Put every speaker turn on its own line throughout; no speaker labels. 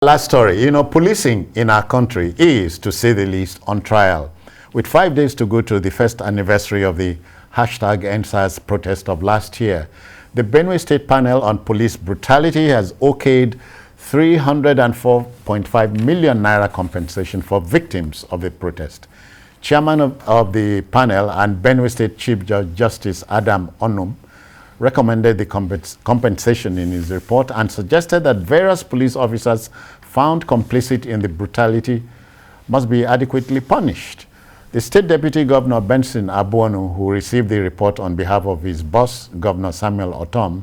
Last story, policing in our country is, to say the least, on trial. With 5 days to go to the first anniversary of the #EndSARS protest of last year, the Benue State Panel on Police Brutality has okayed 304.5 million naira compensation for victims of the protest. Chairman of the panel and Benue State Chief Justice Adam Onum recommended the compensation in his report and suggested that various police officers found complicit in the brutality must be adequately punished. The State Deputy Governor Benson Abuonu, who received the report on behalf of his boss, Governor Samuel Otom,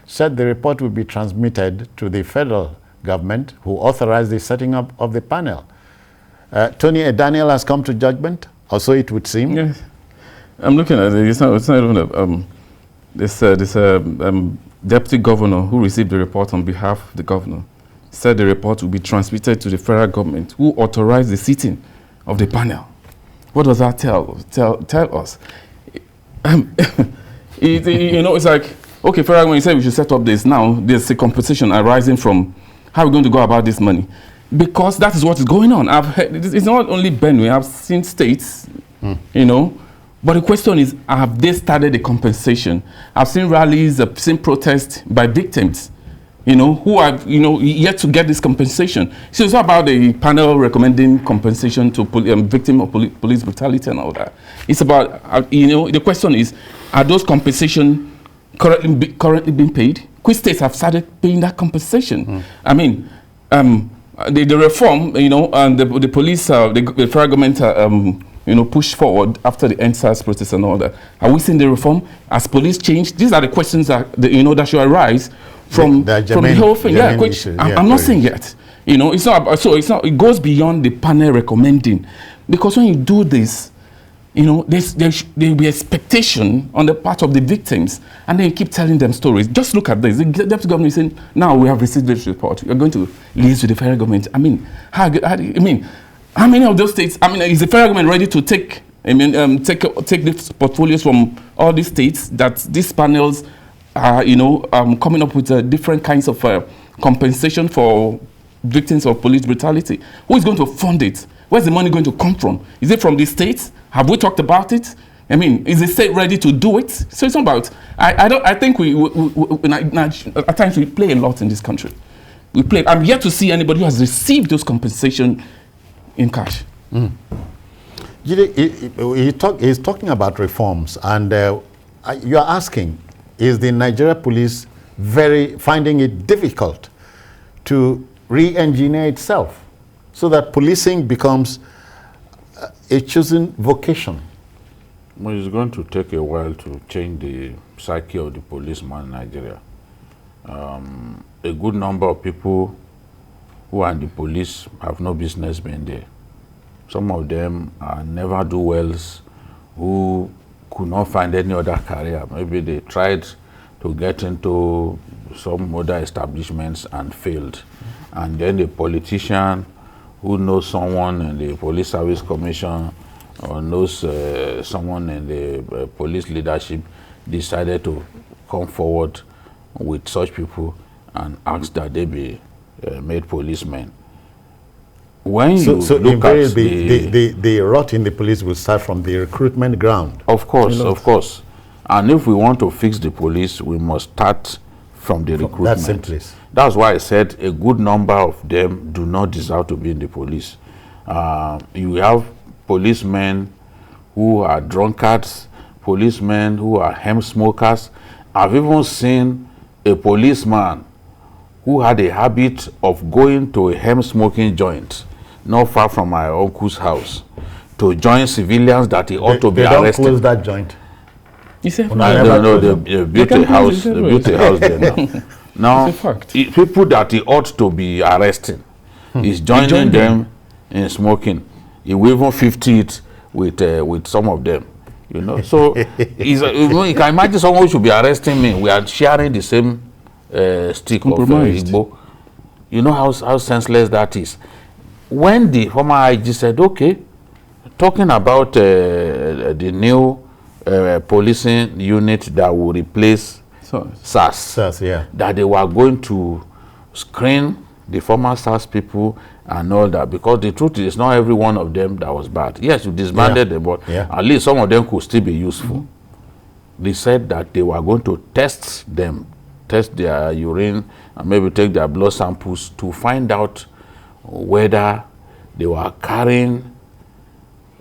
said the report will be transmitted to the federal government, who authorized the setting up of the panel. Tony Daniel has come to judgment, or so it would seem.
Yes, I'm looking at it. It's not even this deputy governor who received the report on behalf of the governor said the report will be transmitted to the federal government, who authorized the sitting of the panel. What does that tell us? It's like, okay, federal government, you said we should set up this. Now there's a competition arising from how we're going to go about this money, because that is what is going on. I've heard, it's not only Benue. I've seen states, But the question is, have they started the compensation? I've seen rallies, I've seen protests by victims, who are, yet to get this compensation. So it's not about the panel recommending compensation to victim of police brutality and all that. It's about, the question is, are those compensation currently being paid? Which states have started paying that compensation? I mean, the reform, and the police, the federal government, push forward after the EndSARS protest and all that. Are we seeing the reform? Has police changed? These are the questions that that should arise from the whole thing. Yeah, which I'm not saying yet. It's not. So it's not. It goes beyond the panel recommending, because when you do this, there'll be expectation on the part of the victims, and then you keep telling them stories. Just look at this. The deputy governor is saying, "Now we have received this report. We're going to liaise with the federal government." I mean, how many of those states? Is the federal government ready to take these portfolios from all these states that these panels are, coming up with different kinds of compensation for victims of police brutality? Who is going to fund it? Where's the money going to come from? Is it from the states? Have we talked about it? Is the state ready to do it? So it's not about. I think we at times we play a lot in this country. We play. I'm yet to see anybody who has received those compensation in cash.
He's talking about reforms, and you are asking, is the Nigeria police finding it difficult to re-engineer itself so that policing becomes a chosen vocation?
Well, it's going to take a while to change the psyche of the policeman in Nigeria. A good number of people who are in the police have no business being there. Some of them are never-do-wells who could not find any other career. Maybe they tried to get into some other establishments and failed. And then a politician who knows someone in the Police Service Commission or knows someone in the police leadership decided to come forward with such people and ask that they be made policemen. When you look at
the rot in the police will start from the recruitment ground.
Of course, of course. And if we want to fix the police, we must start from the recruitment.
That's in place.
That's why I said a good number of them do not deserve to be in the police. You have policemen who are drunkards, policemen who are hemp smokers. I've even seen a policeman who had a habit of going to a hemp smoking joint not far from my uncle's house to join civilians that he ought to be arrested.
They don't close that joint.
You said
no, they built a house. They built a house there now. Now, people that he ought to be arresting is joining them in smoking. He will even 50 it with some of them. So you can imagine someone who should be arresting me. We are sharing the same stick of Igbo. You know how senseless that is. When the former IG said, okay, talking about the new policing unit that will replace SARS,
yeah,
that they were going to screen the former SARS people and all that, because the truth is not every one of them that was bad. Yes, you disbanded them, but at least some of them could still be useful. They said that they were going to test them, test their urine, and maybe take their blood samples to find out whether they were carrying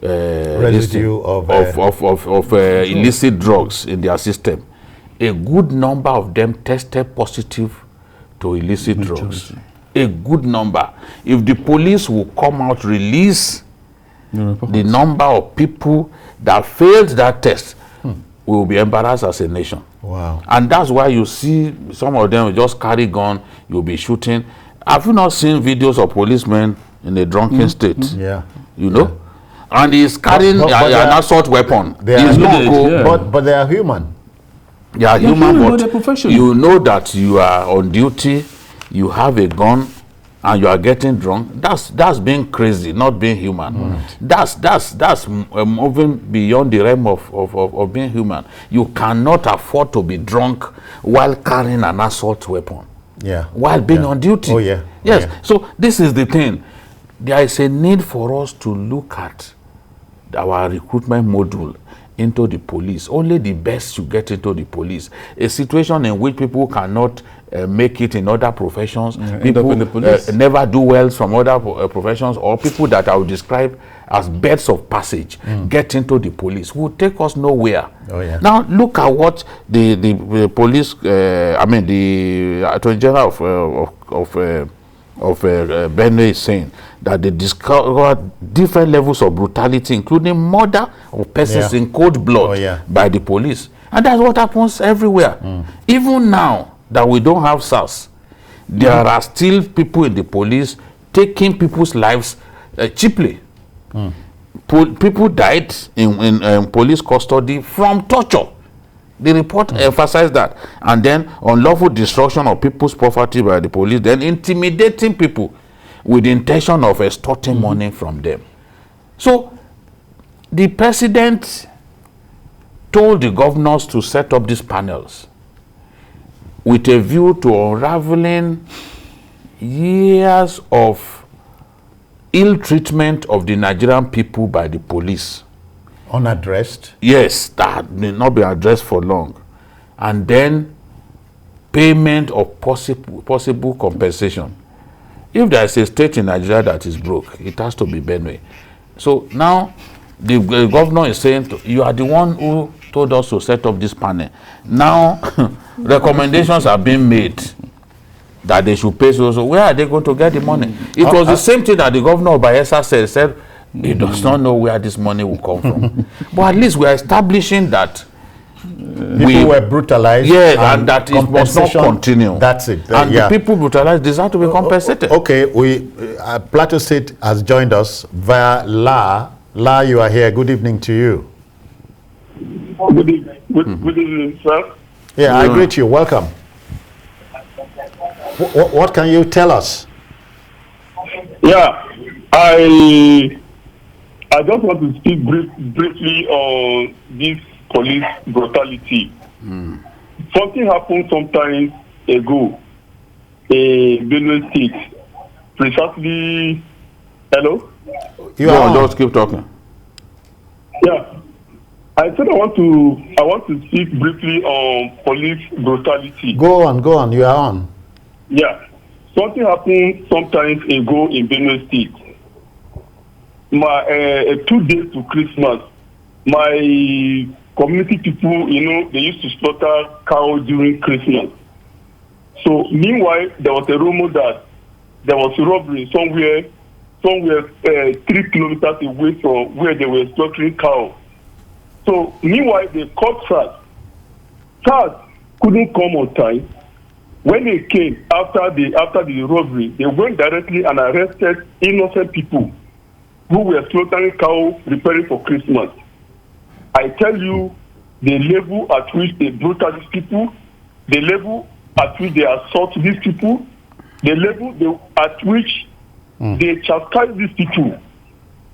residue of
illicit drugs in their system. A good number of them tested positive to illicit drugs. A good number. If the police will come out, release the number of people that failed that test, we will be embarrassed as a nation.
Wow.
And that's why you see some of them just carry gun, you'll be shooting. Have you not seen videos of policemen in a drunken state?
Yeah.
You know? And he's carrying an assault weapon.
But they are human.
They are human, but
they're professional.
you know that you are on duty, you have a gun, and you are getting drunk. That's being crazy, not being human. That's moving beyond the realm of being human. You cannot afford to be drunk while carrying an assault weapon.
Yeah.
While being on duty.
Oh yeah.
Yes. So this is the thing. There is a need for us to look at our recruitment module into the police. Only the best should get into the police. A situation in which people cannot make it in other professions, people
in the police.
never do well from other professions, or people that I would describe as beds of passage get into the police, will take us nowhere.
Oh, yeah.
Now look at what the police, the Attorney General of Benue is saying, that they discovered different levels of brutality, including murder of persons in cold blood by the police. And that's what happens everywhere. Even now that we don't have SARS, there are still people in the police taking people's lives cheaply. People died in police custody from torture. The report emphasized that. And then unlawful destruction of people's property by the police, then intimidating people with the intention of extorting money from them. So the president told the governors to set up these panels with a view to unraveling years of ill treatment of the Nigerian people by the police.
Unaddressed?
Yes, that may not be addressed for long. And then payment of possible compensation. If there is a state in Nigeria that is broke, it has to be Benue. So now the governor is saying, you are the one who told us to set up this panel. Now recommendations are being made that they should pay. So where are they going to get the money? It was the same thing that the governor of Bayelsa said he does not know where this money will come from. But at least we are establishing that
people were brutalized.
Yes, and that it must not continue.
That's it.
And the people brutalized deserve to be compensated.
Okay, Plateau State has joined us via La. La, you are here. Good evening to you.
Good evening, sir.
Yeah, I greet you. Welcome. What can you tell us?
Yeah, I just want to speak briefly on this police brutality. Something happened some time ago in Benue State. Precisely, hello?
Just keep talking.
Yeah. I said I want to speak briefly on police brutality.
Go on, you are on.
Yeah. Something happened sometime ago in Benue State. 2 days to Christmas, my community people, they used to slaughter cows during Christmas. So meanwhile, there was a rumor that there was a robbery somewhere 3 kilometers away from where they were slaughtering cows. So meanwhile, they caught SARS. SARS couldn't come on time. When they came after the robbery, they went directly and arrested innocent people who were slaughtering cows preparing for Christmas. I tell you, the level at which they brutalise people, the level at which they assault these people, the level at which they chastise these people,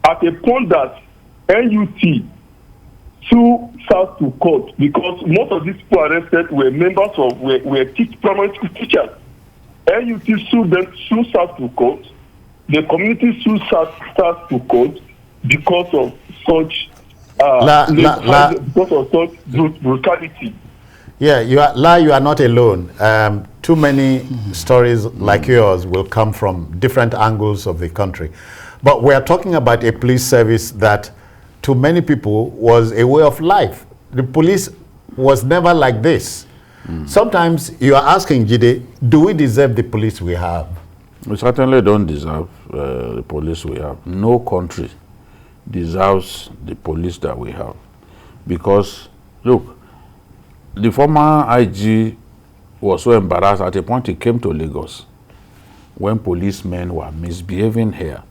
at a point that NUT sued SARS to court because most of these people arrested were members of, were primary school teachers. NUT sued SARS to court. The community sued SARS to court because of such because of such brutality.
Yeah, you are not alone. Too many stories like yours will come from different angles of the country. But we are talking about a police service that to many people was a way of life. The police was never like this. Sometimes you are asking, Jide, do we deserve the police we have?
We certainly don't deserve the police we have. No country deserves the police that we have. Because, look, the former IG was so embarrassed at a point he came to Lagos when policemen were misbehaving here.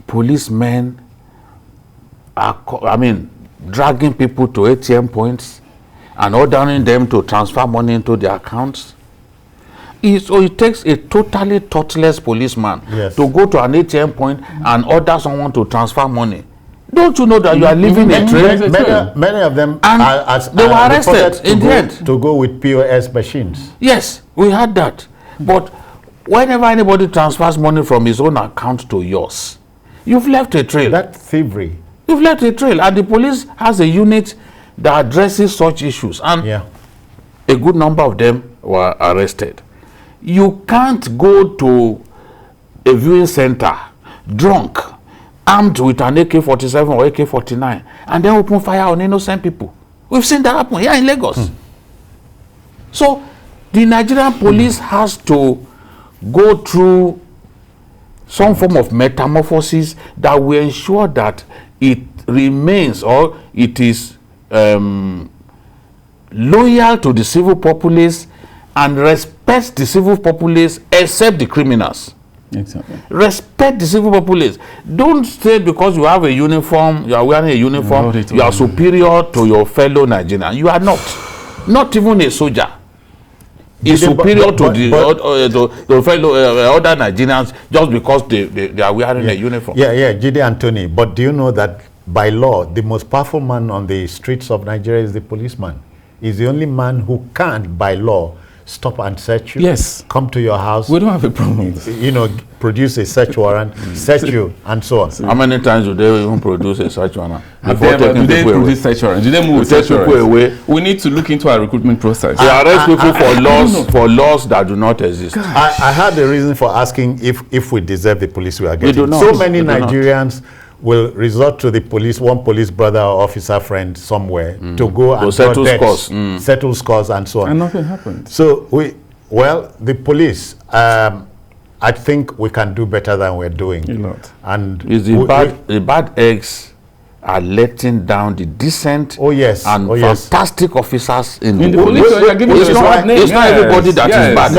Policemen are, dragging people to ATM points and ordering them to transfer money into their accounts. So it takes a totally thoughtless policeman to go to an ATM point and order someone to transfer money. Don't you know that you are leaving a trail?
Many of them
they were arrested in the end.
To go with POS machines.
Yes, we had that. But whenever anybody transfers money from his own account to yours, you've left a trail.
That's thievery.
You've left a trail. And the police has a unit that addresses such issues. And a good number of them were arrested. You can't go to a viewing center drunk, armed with an AK-47 or AK-49, and then open fire on innocent people. We've seen that happen here in Lagos. So the Nigerian police has to go through some form of metamorphosis that will ensure that it remains or it is loyal to the civil populace and respects the civil populace except the criminals.
Exactly.
Respect the civil populace. Don't say because you have a uniform, you are wearing a uniform, you are superior to your fellow Nigerian. You are not. Not even a soldier is superior to the fellow other Nigerians just because they are wearing a uniform.
Jide Anthony. But do you know that by law, the most powerful man on the streets of Nigeria is the policeman? He's the only man who can, by law, stop and search you.
Yes.
Come to your house.
We don't have a problem with this.
You know, produce a search warrant, search you, and so on.
How many times do they even produce a search warrant?
Do they produce search warrant? Do they move search warrant away? We need to look into our recruitment process.
They arrest people for laws that do not exist.
I had the reason for asking if we deserve the police we are getting.
We do not.
So many Nigerians will resort to the police, one police brother or officer friend somewhere to go and
settle scores.
Settle scores and so on.
And nothing happened.
So the police, I think we can do better than we're doing.
A lot.
And
the bad eggs are letting down the decent and fantastic officers in the police. It's not everybody that is bad.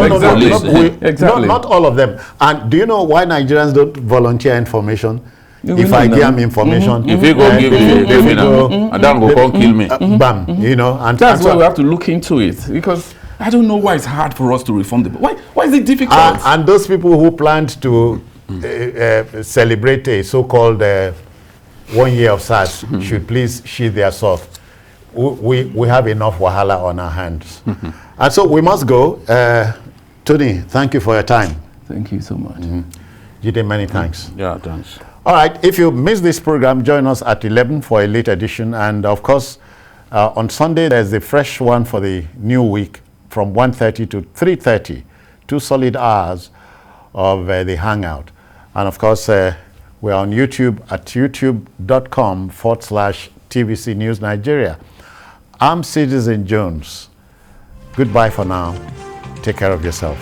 Not all of them. And do you know why Nigerians don't volunteer information? If I give them information,
if you go give me, and then go come kill me.
Bam, you know. And
that's why we have to look into it, because I don't know why it's hard for us to reform the. Why is it difficult?
And those people who planned to celebrate a so-called 1 year of SARS should please sheathe their sword. We have enough wahala on our hands, and so we must go. Tony, thank you for your time.
Thank you so much.
Jide, many thanks.
Yeah, thanks.
All right, if you missed this program, join us at 11 for a late edition. And of course, on Sunday, there's the fresh one for the new week from 1:30 to 3:30, 2 solid hours of the Hangout. And of course, we're on YouTube at youtube.com/TVC News Nigeria. I'm Citizen Jones. Goodbye for now. Take care of yourself.